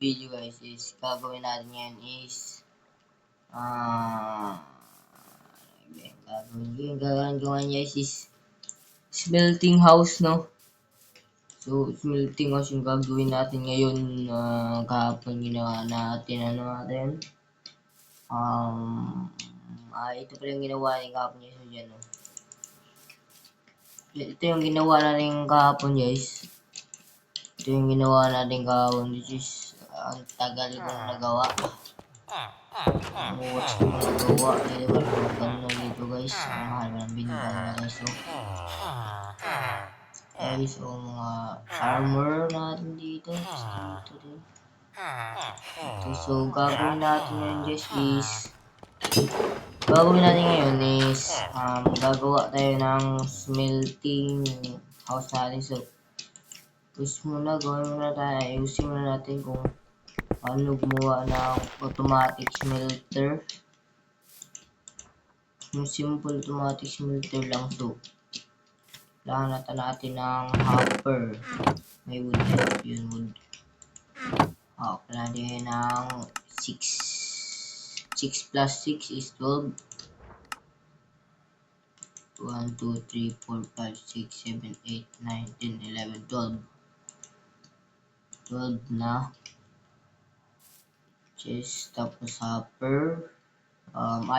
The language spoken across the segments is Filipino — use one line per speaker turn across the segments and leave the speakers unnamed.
video guys is gagawin natin ngayon is gagawin ko ngayon guys is smelting house, no? So smelting house yung gagawin natin ngayon. Kahapon ginawa natin ito pala yung ginawa natin kahapon guys. So, dyan, no? Ito yung ginawa natin kahapon guys. Ito yung ginawa natin kahapon, which is ang tagal kong nagawa. Watch ko nagawa. Diba yung ganun dito guys. Ang mahal mo ng binibang na guys. So, guys, mga armor natin dito. So, gagawin natin ngayon guys is gagawa tayo ng smelting house natin. So, ayusin muna natin kung paano gumawa ng automatic smelter. Yung simple automatic smelter lang. So, kailangan natin ng hopper. May wood yun, wood. Kailangan din ng 6 plus 6 is 12. 1, 2, 3, 4, 5, 6, 7, 8, 9, 10, 11, 12. 12 na chest, tapos hopper.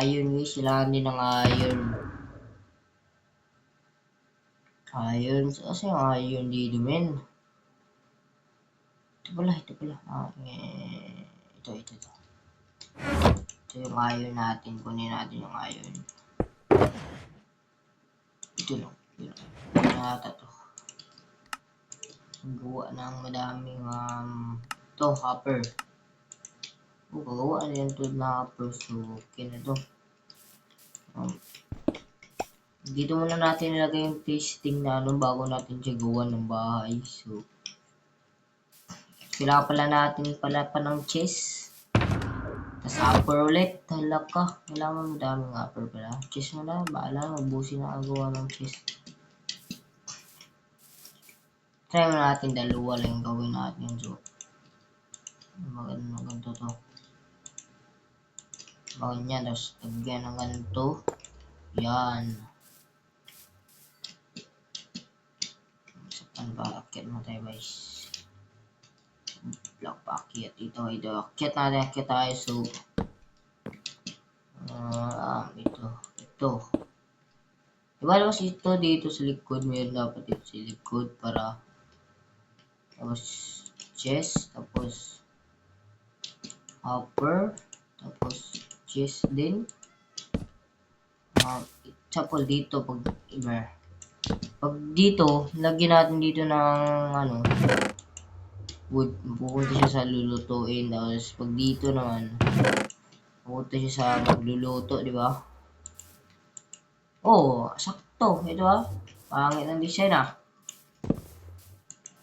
Iron guys, kailangan din ng iron. Kasi yung iron dito men. Ito pala. Ito yung iron natin. Kunin natin yung iron. Ito lang. Kunin natin ito. Gawa ng madaming hopper. Gagawa na yan ito na hopper. So, okay na ito. Dito muna natin nilagay yung testing na bago natin siya gawa ng bahay. So, kailangan pala natin pa ng chest. Tapos hopper ulit. Talaka. Kailangan madaming hopper pala. Chest mo na. Baala. Mabusin na gawa ng chest. Try mo natin dalawa lang yung gawin natin. So, maganda to. Ganyan. Tapos lagyan ng ganito. Yan. Saan ba? Akit mo tayo guys. Block pa akit. Ito. Akit tayo. So, ito. Diba labas ito dito sa likod. Mayroon dapat ito sa likod para tapos chest. Tapos hopper. Tapos chest din. Chapel dito pag dito, lagyan natin dito ng wood. Pupunta siya sa lulutuin. Tapos pag dito naman, pupunta siya sa magluluto, di ba? Sakto. Ito pangit ng design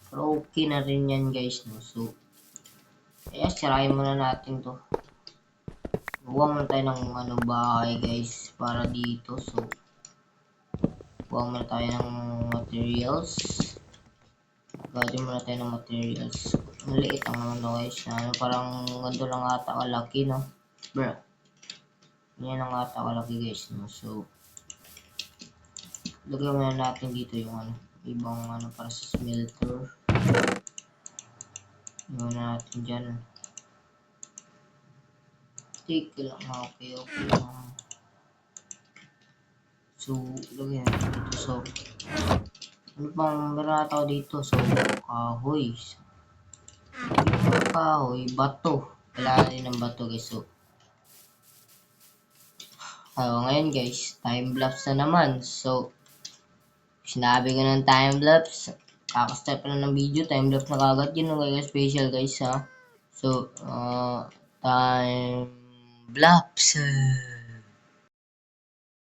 Pero okay na rin yan guys, no? So, sirahin muna natin to. Gawa muna tayo ng bahay guys para dito. So, gawa muna tayo ng materials. Gawin muna tayo ng materials. Maliit ang guys. Parang ganito lang ata kalaki, no? Bro. Yan lang ata kalaki guys, no? So, lagyan muna natin dito yung ibang para sa smelter. Lagyan natin dyan. Take lang. Okay lang. So, lagyan natin dito. So, ano pang meron ako dito? So, kahoy. Bato. Kailangan din ng bato guys. So, ngayon guys, time lapse na naman. So, sinabi ko ng time lapse. Kakastart pa lang ng video. Time lapse na kagad. Yun ang special guys So, time lapse.